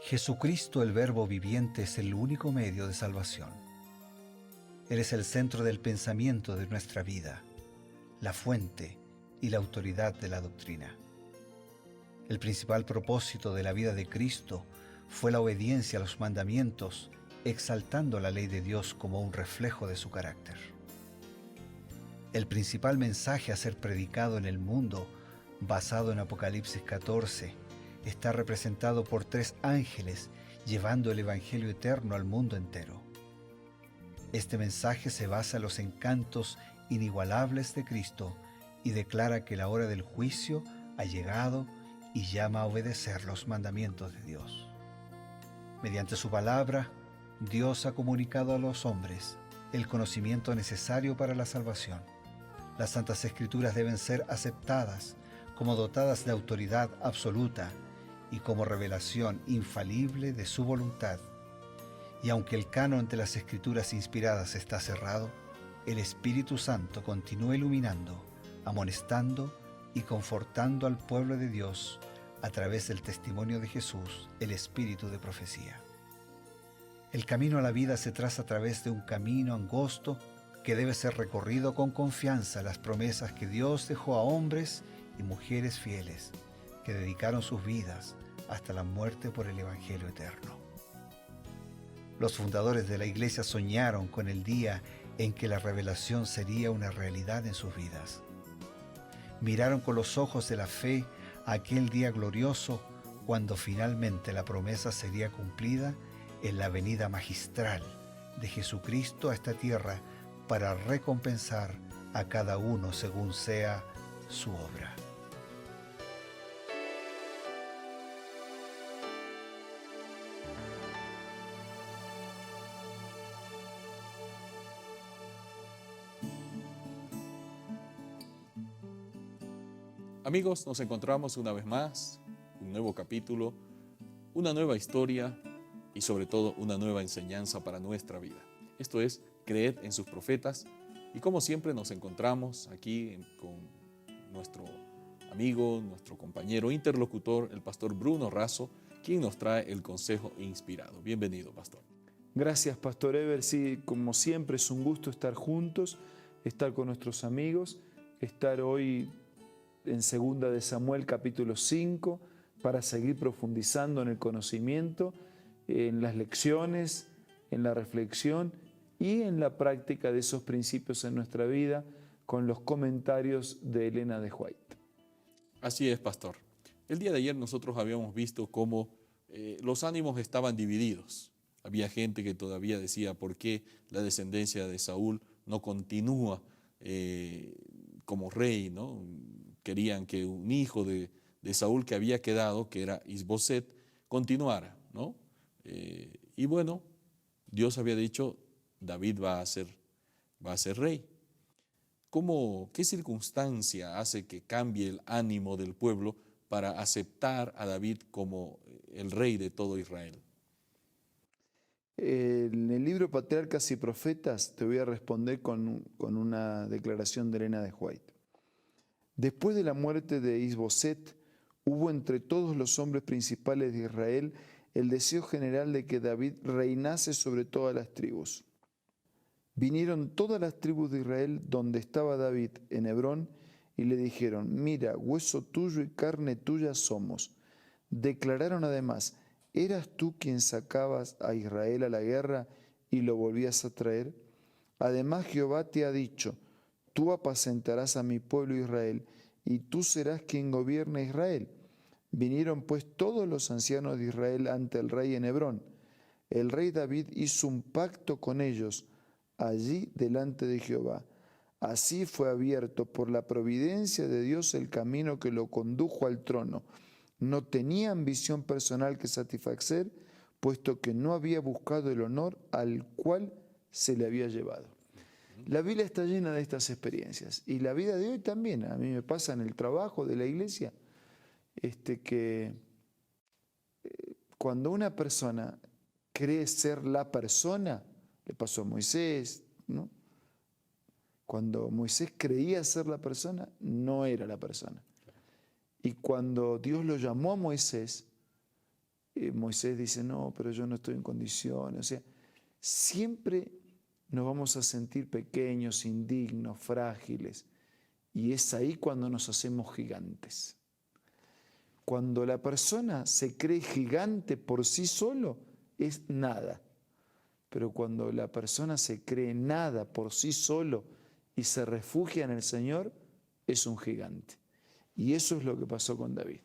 Jesucristo, el Verbo viviente, es el único medio de salvación. Él es el centro del pensamiento de nuestra vida, la fuente y la autoridad de la doctrina. El principal propósito de la vida de Cristo fue la obediencia a los mandamientos, exaltando la ley de Dios como un reflejo de su carácter. El principal mensaje a ser predicado en el mundo, basado en Apocalipsis 14, está representado por 3 ángeles llevando el Evangelio eterno al mundo entero. Este mensaje se basa en los encantos inigualables de Cristo y declara que la hora del juicio ha llegado y llama a obedecer los mandamientos de Dios. Mediante su palabra, Dios ha comunicado a los hombres el conocimiento necesario para la salvación. Las Santas Escrituras deben ser aceptadas como dotadas de autoridad absoluta y como revelación infalible de su voluntad. Y aunque el canon de las Escrituras inspiradas está cerrado, el Espíritu Santo continúa iluminando, amonestando y confortando al pueblo de Dios a través del testimonio de Jesús, el Espíritu de profecía. El camino a la vida se traza a través de un camino angosto que debe ser recorrido con confianza en las promesas que Dios dejó a hombres y mujeres fieles que dedicaron sus vidas hasta la muerte por el Evangelio eterno. Los fundadores de la Iglesia soñaron con el día en que la revelación sería una realidad en sus vidas. Miraron con los ojos de la fe a aquel día glorioso cuando finalmente la promesa sería cumplida en la venida magistral de Jesucristo a esta tierra para recompensar a cada uno según sea su obra. Amigos, nos encontramos una vez más, un nuevo capítulo, una nueva historia y sobre todo una nueva enseñanza para nuestra vida. Esto es Creed en sus profetas y como siempre nos encontramos aquí con nuestro amigo, nuestro compañero interlocutor, el pastor Bruno Razo, quien nos trae el consejo inspirado. Bienvenido, pastor. Gracias, Pastor Ever. Sí, como siempre es un gusto estar juntos, estar con nuestros amigos, estar hoy en 2 de Samuel capítulo 5 para seguir profundizando en el conocimiento, en las lecciones, en la reflexión y en la práctica de esos principios en nuestra vida con los comentarios de Elena de White. Así es, pastor. El día de ayer nosotros habíamos visto cómo los ánimos estaban divididos. Había gente que todavía decía por qué la descendencia de Saúl no continúa como rey, ¿no? Querían que un hijo de Saúl que había quedado, que era Isboset, continuara, ¿no? Y bueno, Dios había dicho, David va a ser rey. ¿Qué circunstancia hace que cambie el ánimo del pueblo para aceptar a David como el rey de todo Israel? En el libro Patriarcas y Profetas te voy a responder con una declaración de Elena de White. Después de la muerte de Isboset, hubo entre todos los hombres principales de Israel el deseo general de que David reinase sobre todas las tribus. Vinieron todas las tribus de Israel donde estaba David en Hebrón y le dijeron, mira, hueso tuyo y carne tuya somos. Declararon además, ¿eras tú quien sacabas a Israel a la guerra y lo volvías a traer? Además Jehová te ha dicho, tú apacentarás a mi pueblo Israel y tú serás quien gobierne Israel. Vinieron pues todos los ancianos de Israel ante el rey en Hebrón. El rey David hizo un pacto con ellos allí delante de Jehová. Así fue abierto por la providencia de Dios el camino que lo condujo al trono. No tenía ambición personal que satisfacer, puesto que no había buscado el honor al cual se le había llevado. La Biblia está llena de estas experiencias y la vida de hoy también. A mí me pasa en el trabajo de la iglesia que cuando una persona cree ser la persona, le pasó a Moisés, ¿no? Cuando Moisés creía ser la persona, no era la persona. Y cuando Dios lo llamó a Moisés, Moisés dice, no, pero yo no estoy en condiciones. O sea, siempre nos vamos a sentir pequeños, indignos, frágiles. Y es ahí cuando nos hacemos gigantes. Cuando la persona se cree gigante por sí solo, es nada. Pero cuando la persona se cree nada por sí solo y se refugia en el Señor, es un gigante. Y eso es lo que pasó con David.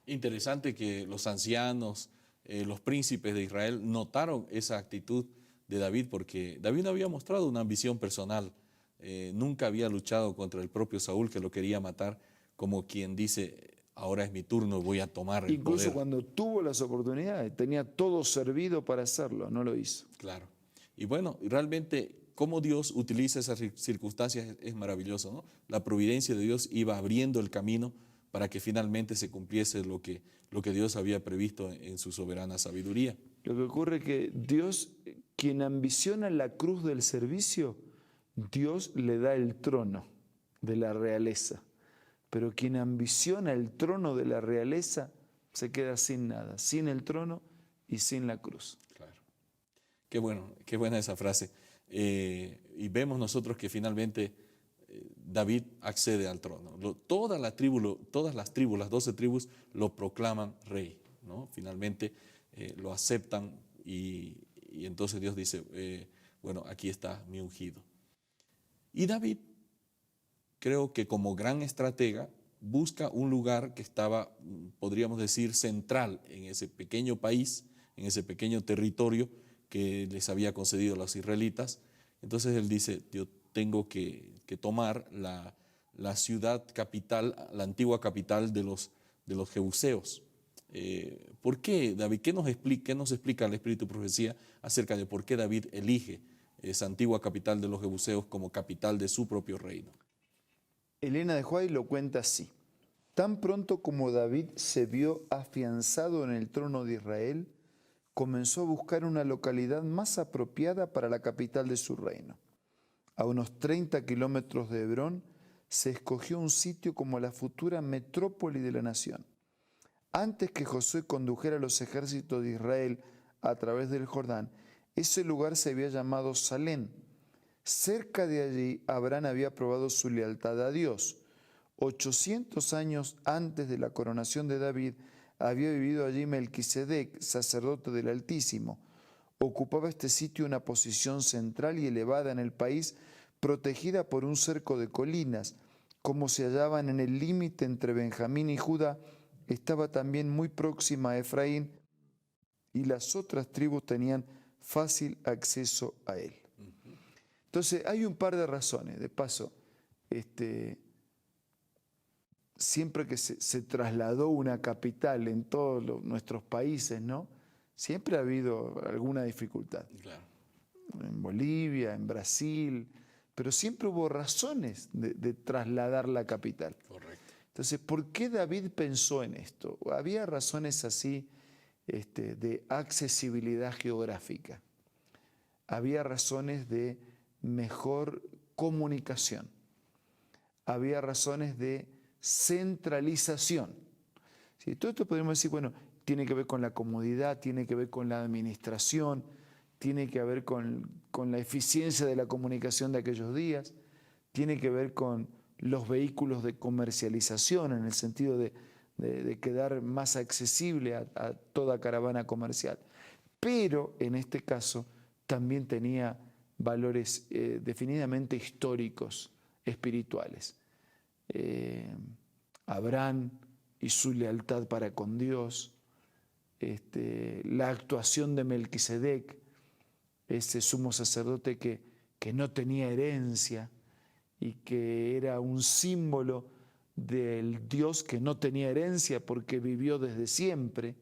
Interesante que los ancianos, los príncipes de Israel notaron esa actitud de David, porque David no había mostrado una ambición personal, nunca había luchado contra el propio Saúl, que lo quería matar, como quien dice, ahora es mi turno, voy a tomar el Incluso poder. cuando tuvo las oportunidades, tenía todo servido para hacerlo, no lo hizo. Claro. Y bueno, realmente cómo Dios utiliza esas circunstancias es maravilloso, ¿no? La providencia de Dios iba abriendo el camino para que finalmente se cumpliese lo que Dios había previsto en su soberana sabiduría. Lo que ocurre es que Dios, quien ambiciona la cruz del servicio, Dios le da el trono de la realeza. Pero quien ambiciona el trono de la realeza se queda sin nada, sin el trono y sin la cruz. Claro. Qué bueno, qué buena esa frase. Y vemos nosotros que finalmente David accede al trono. Todas las tribus, las 12 tribus, lo proclaman rey, ¿no? Finalmente lo aceptan y entonces Dios dice, bueno, aquí está mi ungido. Y David, creo que como gran estratega, busca un lugar que estaba, podríamos decir, central en ese pequeño país, en ese pequeño territorio que les había concedido a los israelitas. Entonces él dice, yo tengo que tomar la ciudad capital, la antigua capital de los jebuseos. ¿Por qué, David? ¿Qué nos explica el Espíritu de Profecía acerca de por qué David elige esa antigua capital de los jebuseos como capital de su propio reino? Elena de White lo cuenta así. Tan pronto como David se vio afianzado en el trono de Israel, comenzó a buscar una localidad más apropiada para la capital de su reino. A unos 30 kilómetros de Hebrón se escogió un sitio como la futura metrópoli de la nación. Antes que Josué condujera los ejércitos de Israel a través del Jordán, ese lugar se había llamado Salem. Cerca de allí, Abraham había probado su lealtad a Dios. 800 años antes de la coronación de David, había vivido allí Melquisedec, sacerdote del Altísimo. Ocupaba este sitio una posición central y elevada en el país, protegida por un cerco de colinas. Como se hallaban en el límite entre Benjamín y Judá, estaba también muy próxima a Efraín, y las otras tribus tenían fácil acceso a él. Entonces, hay un par de razones. De paso, siempre que se trasladó una capital en todos nuestros países, ¿no? Siempre ha habido alguna dificultad. Claro. En Bolivia, en Brasil, pero siempre hubo razones de trasladar la capital. Correcto. Entonces, ¿por qué David pensó en esto? Había razones así de accesibilidad geográfica. Había razones de mejor comunicación. Había razones de centralización. ¿Sí? Todo esto podríamos decir, bueno, tiene que ver con la comodidad, tiene que ver con la administración, tiene que ver con la eficiencia de la comunicación de aquellos días, tiene que ver con los vehículos de comercialización en el sentido de quedar más accesible a toda caravana comercial. Pero en este caso también tenía valores definidamente históricos, espirituales. Abraham y su lealtad para con Dios, la actuación de Melquisedec, ese sumo sacerdote que no tenía herencia y que era un símbolo del Dios que no tenía herencia porque vivió desde siempre,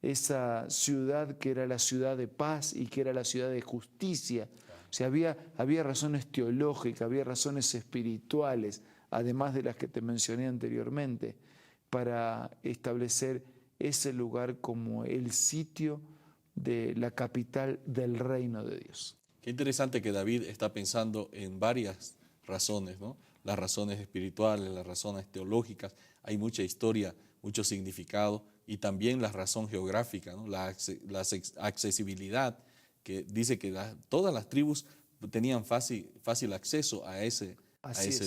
esa ciudad que era la ciudad de paz y que era la ciudad de justicia. O sea, había razones teológicas, había razones espirituales, además de las que te mencioné anteriormente, para establecer ese lugar como el sitio de la capital del reino de Dios. Qué interesante que David está pensando en varias razones, ¿no? Las razones espirituales, las razones teológicas. Hay mucha historia mucho significado y también la razón geográfica, ¿no? La accesibilidad, que dice que todas las tribus tenían fácil acceso a ese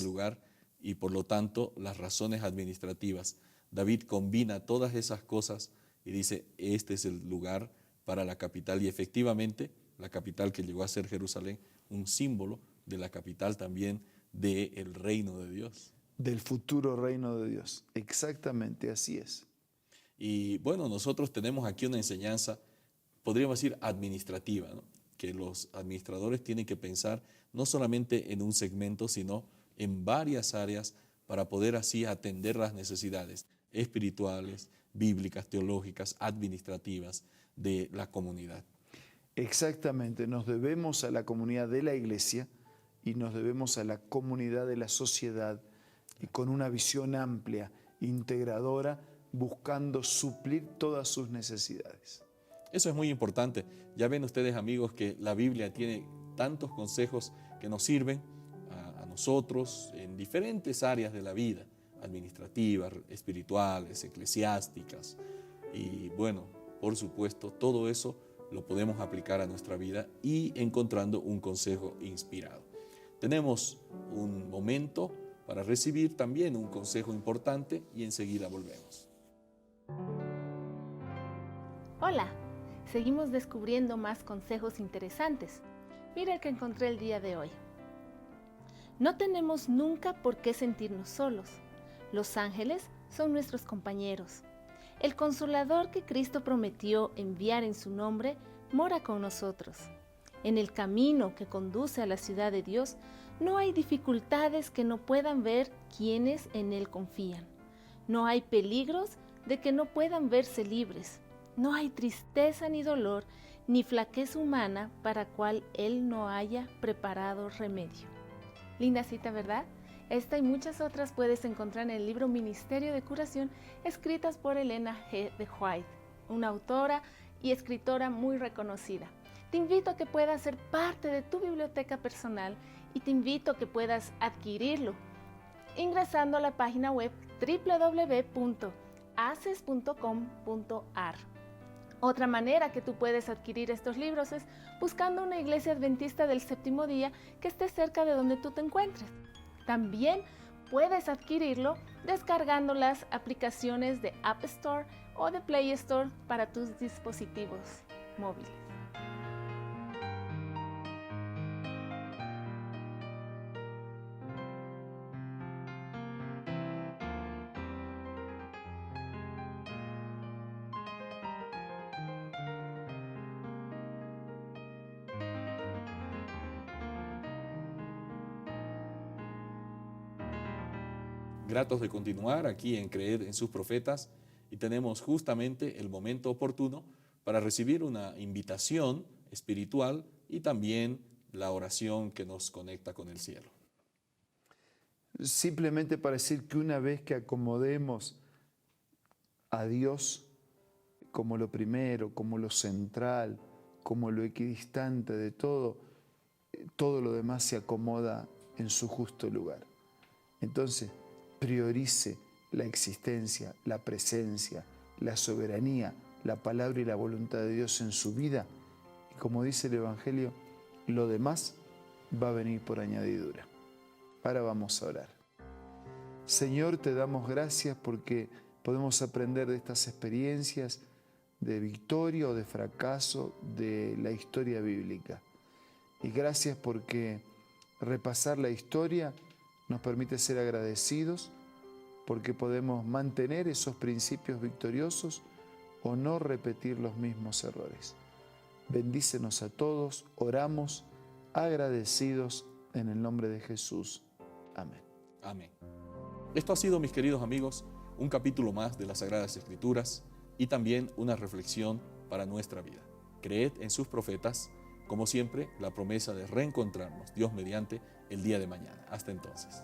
lugar, y por lo tanto las razones administrativas. David combina todas esas cosas y dice, este es el lugar para la capital, y efectivamente la capital que llegó a ser Jerusalén, un símbolo de la capital también del reino de Dios. Del futuro reino de Dios, exactamente, así es. Y bueno, nosotros tenemos aquí una enseñanza, podríamos decir administrativa, ¿no? Que los administradores tienen que pensar no solamente en un segmento, sino en varias áreas para poder así atender las necesidades espirituales, bíblicas, teológicas, administrativas de la comunidad. Exactamente, nos debemos a la comunidad de la iglesia y nos debemos a la comunidad de la sociedad, y con una visión amplia, integradora, buscando suplir todas sus necesidades. Eso es muy importante. Ya ven ustedes, amigos, que la Biblia tiene tantos consejos que nos sirven a nosotros en diferentes áreas de la vida, administrativas, espirituales, eclesiásticas. Y bueno, por supuesto, todo eso lo podemos aplicar a nuestra vida y encontrando un consejo inspirado. Tenemos un momento para recibir también un consejo importante y enseguida volvemos. Hola, seguimos descubriendo más consejos interesantes. Mira el que encontré el día de hoy. No tenemos nunca por qué sentirnos solos. Los ángeles son nuestros compañeros. El Consolador que Cristo prometió enviar en su nombre mora con nosotros. En el camino que conduce a la ciudad de Dios no hay dificultades que no puedan ver quienes en Él confían. No hay peligros de que no puedan verse libres. No hay tristeza ni dolor, ni flaqueza humana para cual Él no haya preparado remedio. Linda cita, ¿verdad? Esta y muchas otras puedes encontrar en el libro Ministerio de Curación, escritas por Elena G. de White, una autora y escritora muy reconocida. Te invito a que puedas ser parte de tu biblioteca personal y te invito a que puedas adquirirlo ingresando a la página web www.aces.com.ar. Otra manera que tú puedes adquirir estos libros es buscando una iglesia adventista del séptimo día que esté cerca de donde tú te encuentres. También puedes adquirirlo descargando las aplicaciones de App Store o de Play Store para tus dispositivos móviles. Gratos de continuar aquí en Creed en sus Profetas, y tenemos justamente el momento oportuno para recibir una invitación espiritual y también la oración que nos conecta con el cielo. Simplemente para decir que una vez que acomodemos a Dios como lo primero, como lo central, como lo equidistante de todo, todo lo demás se acomoda en su justo lugar. Entonces, priorice la existencia, la presencia, la soberanía, la palabra y la voluntad de Dios en su vida. Y como dice el Evangelio, lo demás va a venir por añadidura. Ahora vamos a orar. Señor, te damos gracias porque podemos aprender de estas experiencias de victoria o de fracaso de la historia bíblica. Y gracias porque repasar la historia nos permite ser agradecidos, porque podemos mantener esos principios victoriosos o no repetir los mismos errores. Bendícenos a todos, oramos agradecidos en el nombre de Jesús. Amén. Amén. Esto ha sido, mis queridos amigos, un capítulo más de las Sagradas Escrituras y también una reflexión para nuestra vida. Creed en sus profetas, como siempre, la promesa de reencontrarnos, Dios mediante, el día de mañana. Hasta entonces.